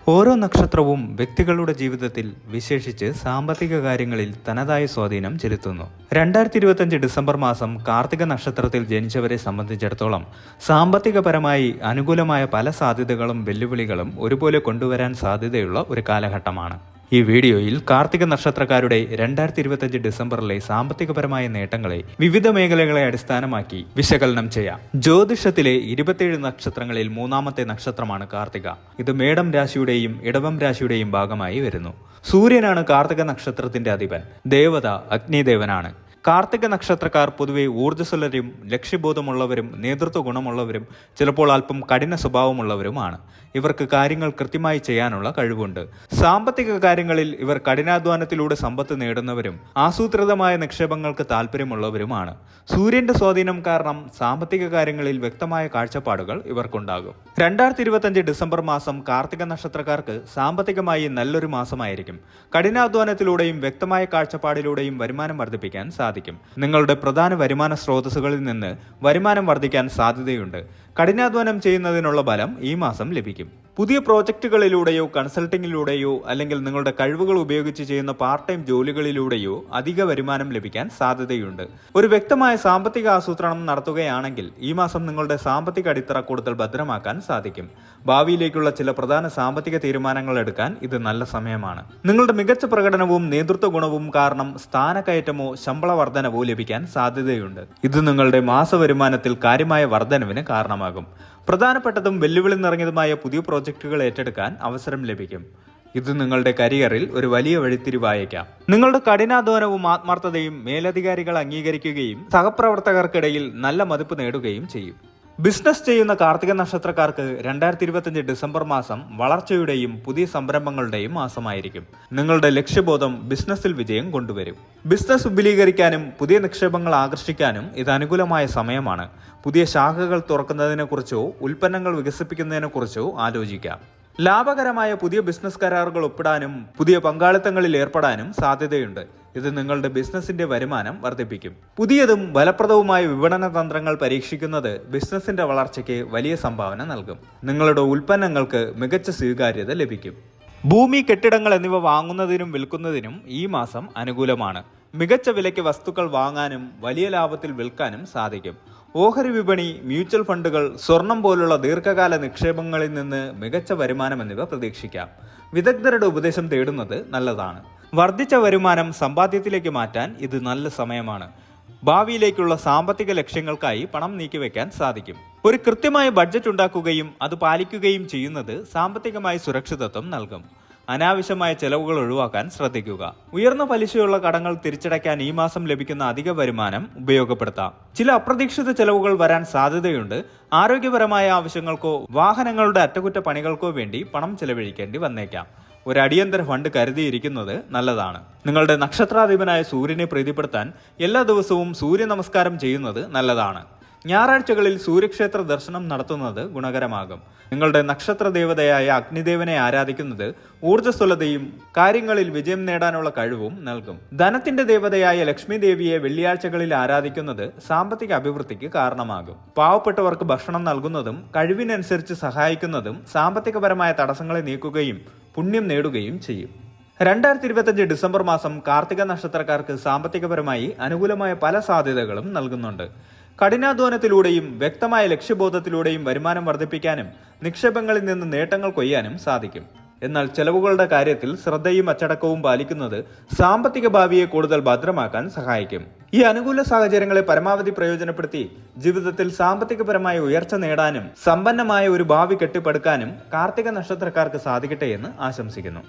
ഓരോ നക്ഷത്രവും വ്യക്തികളുടെ ജീവിതത്തിൽ വിശേഷിച്ച് സാമ്പത്തിക കാര്യങ്ങളിൽ തനതായ സ്വാധീനം ചെലുത്തുന്നു. 2025 ഡിസംബർ മാസം കാർത്തിക നക്ഷത്രത്തിൽ ജനിച്ചവരെ സംബന്ധിച്ചിടത്തോളം സാമ്പത്തികപരമായി അനുകൂലമായ പല സാധ്യതകളും വെല്ലുവിളികളും ഒരുപോലെ കൊണ്ടുവരാൻ സാധ്യതയുള്ള ഒരു കാലഘട്ടമാണ്. ഈ വീഡിയോയിൽ കാർത്തിക നക്ഷത്രക്കാരുടെ 2025 ഡിസംബറിലെ സാമ്പത്തികപരമായ നേട്ടങ്ങളെ വിവിധ മേഖലകളെ അടിസ്ഥാനമാക്കി വിശകലനം ചെയ്യാം. ജ്യോതിഷത്തിലെ 27 നക്ഷത്രങ്ങളിൽ മൂന്നാമത്തെ നക്ഷത്രമാണ് കാർത്തിക. ഇത് മേടം രാശിയുടെയും ഇടവം രാശിയുടെയും ഭാഗമായി വരുന്നു. സൂര്യനാണ് കാർത്തിക നക്ഷത്രത്തിന്റെ അധിപൻ. ദേവത അഗ്നിദേവനാണ്. കാർത്തിക നക്ഷത്രക്കാർ പൊതുവെ ഊർജ്ജസ്വലരും ലക്ഷ്യബോധമുള്ളവരും നേതൃത്വ ഗുണമുള്ളവരും ചിലപ്പോൾ അല്പം കഠിന സ്വഭാവമുള്ളവരുമാണ്. ഇവർക്ക് കാര്യങ്ങൾ കൃത്യമായി ചെയ്യാനുള്ള കഴിവുണ്ട്. സാമ്പത്തിക കാര്യങ്ങളിൽ ഇവർ കഠിനാധ്വാനത്തിലൂടെ സമ്പത്ത് നേടുന്നവരും ആസൂത്രിതമായ നിക്ഷേപങ്ങൾക്ക് താല്പര്യമുള്ളവരുമാണ്. സൂര്യന്റെ സ്വാധീനം കാരണം സാമ്പത്തിക കാര്യങ്ങളിൽ വ്യക്തമായ കാഴ്ചപ്പാടുകൾ ഇവർക്കുണ്ടാകും. 2025 ഡിസംബർ മാസം കാർത്തിക നക്ഷത്രക്കാർക്ക് സാമ്പത്തികമായി നല്ലൊരു മാസമായിരിക്കും. കഠിനാധ്വാനത്തിലൂടെയും വ്യക്തമായ കാഴ്ചപ്പാടിലൂടെയും വരുമാനം വർദ്ധിപ്പിക്കാൻ സാധിക്കും. നിങ്ങളുടെ പ്രധാന വരുമാന സ്രോതസ്സുകളിൽ നിന്ന് വരുമാനം വർദ്ധിക്കാൻ സാധ്യതയുണ്ട്. കഠിനാധ്വാനം ചെയ്യുന്നതിനുള്ള ബലം ഈ മാസം ലഭിക്കും. പുതിയ പ്രോജക്റ്റുകളിലൂടെയോ കൺസൾട്ടിങ്ങിലൂടെയോ അല്ലെങ്കിൽ നിങ്ങളുടെ കഴിവുകൾ ഉപയോഗിച്ച് ചെയ്യുന്ന പാർട്ട് ടൈം ജോലികളിലൂടെയോ അധിക വരുമാനം ലഭിക്കാൻ സാധ്യതയുണ്ട്. ഒരു വ്യക്തമായ സാമ്പത്തിക ആസൂത്രണം നടത്തുകയാണെങ്കിൽ ഈ മാസം നിങ്ങളുടെ സാമ്പത്തിക അടിത്തറ കൂടുതൽ ഭദ്രമാക്കാൻ സാധിക്കും. ഭാവിയിലേക്കുള്ള ചില പ്രധാന സാമ്പത്തിക തീരുമാനങ്ങൾ എടുക്കാൻ ഇത് നല്ല സമയമാണ്. നിങ്ങളുടെ മികച്ച പ്രകടനവും നേതൃത്വ ഗുണവും കാരണം സ്ഥാനക്കയറ്റമോ ശമ്പള വർധനവോ ലഭിക്കാൻ സാധ്യതയുണ്ട്. ഇത് നിങ്ങളുടെ മാസ വരുമാനത്തിൽ കാര്യമായ വർധനവിന് കാരണമാകും. പ്രധാനപ്പെട്ടതും വെല്ലുവിളി നിറഞ്ഞതുമായ പുതിയ പ്രോജക്റ്റുകൾ ഏറ്റെടുക്കാൻ അവസരം ലഭിക്കും. ഇത് നിങ്ങളുടെ കരിയറിൽ ഒരു വലിയ വഴിത്തിരിവായേക്കാം. നിങ്ങളുടെ കഠിനാധ്വാനവും ആത്മാർത്ഥതയും മേലധികാരികൾ അംഗീകരിക്കുകയും സഹപ്രവർത്തകർക്കിടയിൽ നല്ല മതിപ്പ് നേടുകയും ചെയ്യും. ബിസിനസ് ചെയ്യുന്ന കാർത്തിക നക്ഷത്രക്കാർക്ക് 2025 ഡിസംബർ മാസം വളർച്ചയുടെയും പുതിയ സംരംഭങ്ങളുടെയും മാസമായിരിക്കും. നിങ്ങളുടെ ലക്ഷ്യബോധം ബിസിനസ്സിൽ വിജയം കൊണ്ടുവരും. ബിസിനസ് വിപുലീകരിക്കാനും പുതിയ നിക്ഷേപങ്ങൾ ആകർഷിക്കാനും ഇത് അനുകൂലമായ സമയമാണ്. പുതിയ ശാഖകൾ തുറക്കുന്നതിനെക്കുറിച്ചോ ഉൽപ്പന്നങ്ങൾ വികസിപ്പിക്കുന്നതിനെക്കുറിച്ചോ ആലോചിക്കാം. ലാഭകരമായ പുതിയ ബിസിനസ് കരാറുകൾ ഒപ്പിടാനും പുതിയ പങ്കാളിത്തങ്ങളിൽ ഏർപ്പെടാനും സാധ്യതയുണ്ട്. ഇത് നിങ്ങളുടെ ബിസിനസിന്റെ വരുമാനം വർദ്ധിപ്പിക്കും. പുതിയതും ഫലപ്രദവുമായ വിപണന തന്ത്രങ്ങൾ പരീക്ഷിക്കുന്നത് ബിസിനസിന്റെ വളർച്ചയ്ക്ക് വലിയ സംഭാവന നൽകും. നിങ്ങളുടെ ഉൽപ്പന്നങ്ങൾക്ക് മികച്ച സ്വീകാര്യത ലഭിക്കും. ഭൂമി, കെട്ടിടങ്ങൾ എന്നിവ വാങ്ങുന്നതിനും വിൽക്കുന്നതിനും ഈ മാസം അനുകൂലമാണ്. മികച്ച വിലയ്ക്ക് വസ്തുക്കൾ വാങ്ങാനും വലിയ ലാഭത്തിൽ വിൽക്കാനും സാധിക്കും. ഓഹരി വിപണി, മ്യൂച്വൽ ഫണ്ടുകൾ, സ്വർണം പോലുള്ള ദീർഘകാല നിക്ഷേപങ്ങളിൽ നിന്ന് മികച്ച വരുമാനം എന്നിവ പ്രതീക്ഷിക്കാം. വിദഗ്ധരുടെ ഉപദേശം തേടുന്നത് നല്ലതാണ്. വർദ്ധിച്ച വരുമാനം സമ്പാദ്യത്തിലേക്ക് മാറ്റാൻ ഇത് നല്ല സമയമാണ്. ഭാവിയിലേക്കുള്ള സാമ്പത്തിക ലക്ഷ്യങ്ങൾക്കായി പണം നീക്കിവെക്കാൻ സാധിക്കും. ഒരു കൃത്യമായ ബഡ്ജറ്റ് ഉണ്ടാക്കുകയും അത് പാലിക്കുകയും ചെയ്യുന്നത് സാമ്പത്തികമായി സുരക്ഷിതത്വം നൽകും. അനാവശ്യമായ ചെലവുകൾ ഒഴിവാക്കാൻ ശ്രദ്ധിക്കുക. ഉയർന്ന പലിശയുള്ള കടങ്ങൾ തിരിച്ചടയ്ക്കാൻ ഈ മാസം ലഭിക്കുന്ന അധിക വരുമാനം ഉപയോഗപ്പെടുത്താം. ചില അപ്രതീക്ഷിത ചെലവുകൾ വരാൻ സാധ്യതയുണ്ട്. ആരോഗ്യപരമായ ആവശ്യങ്ങൾക്കോ വാഹനങ്ങളുടെ അറ്റകുറ്റപ്പണികൾക്കോ വേണ്ടി പണം ചെലവഴിക്കേണ്ടി വന്നേക്കാം. ഒരു അടിയന്തര ഫണ്ട് കരുതിയിരിക്കുന്നത് നല്ലതാണ്. നിങ്ങളുടെ നക്ഷത്രാധിപനായ സൂര്യനെ പ്രീതിപ്പെടുത്താൻ എല്ലാ ദിവസവും സൂര്യ നമസ്കാരം ചെയ്യുന്നത് നല്ലതാണ്. ഞായറാഴ്ചകളിൽ സൂര്യക്ഷേത്ര ദർശനം നടത്തുന്നത് ഗുണകരമാകും. നിങ്ങളുടെ നക്ഷത്ര ദേവതയായ അഗ്നിദേവനെ ആരാധിക്കുന്നത് ഊർജ്ജസ്വലതയും കാര്യങ്ങളിൽ വിജയം നേടാനുള്ള കഴിവും നൽകും. ധനത്തിന്റെ ദേവതയായ ലക്ഷ്മി ദേവിയെ വെള്ളിയാഴ്ചകളിൽ ആരാധിക്കുന്നത് സാമ്പത്തിക അഭിവൃദ്ധിക്ക് കാരണമാകും. പാവപ്പെട്ടവർക്ക് ഭക്ഷണം നൽകുന്നതും കഴിവിനനുസരിച്ച് സഹായിക്കുന്നതും സാമ്പത്തികപരമായ തടസ്സങ്ങളെ നീക്കുകയും പുണ്യം നേടുകയും ചെയ്യും. 2025 ഡിസംബർ മാസം കാർത്തിക നക്ഷത്രക്കാർക്ക് സാമ്പത്തികപരമായി അനുകൂലമായ പല സാധ്യതകളും നൽകുന്നുണ്ട്. കഠിനാധ്വാനത്തിലൂടെയും വ്യക്തമായ ലക്ഷ്യബോധത്തിലൂടെയും വരുമാനം വർദ്ധിപ്പിക്കാനും നിക്ഷേപങ്ങളിൽ നിന്ന് നേട്ടങ്ങൾ കൊയ്യാനും സാധിക്കും. എന്നാൽ ചെലവുകളുടെ കാര്യത്തിൽ ശ്രദ്ധയും അച്ചടക്കവും പാലിക്കുന്നത് സാമ്പത്തിക ഭാവിയെ കൂടുതൽ ഭദ്രമാക്കാൻ സഹായിക്കും. ഈ അനുകൂല സാഹചര്യങ്ങളെ പരമാവധി പ്രയോജനപ്പെടുത്തി ജീവിതത്തിൽ സാമ്പത്തികപരമായ ഉയർച്ച നേടാനും സമ്പന്നമായ ഒരു ഭാവി കെട്ടിപ്പടുക്കാനും കാർത്തിക നക്ഷത്രക്കാർക്ക് സാധിക്കട്ടെ എന്ന് ആശംസിക്കുന്നു.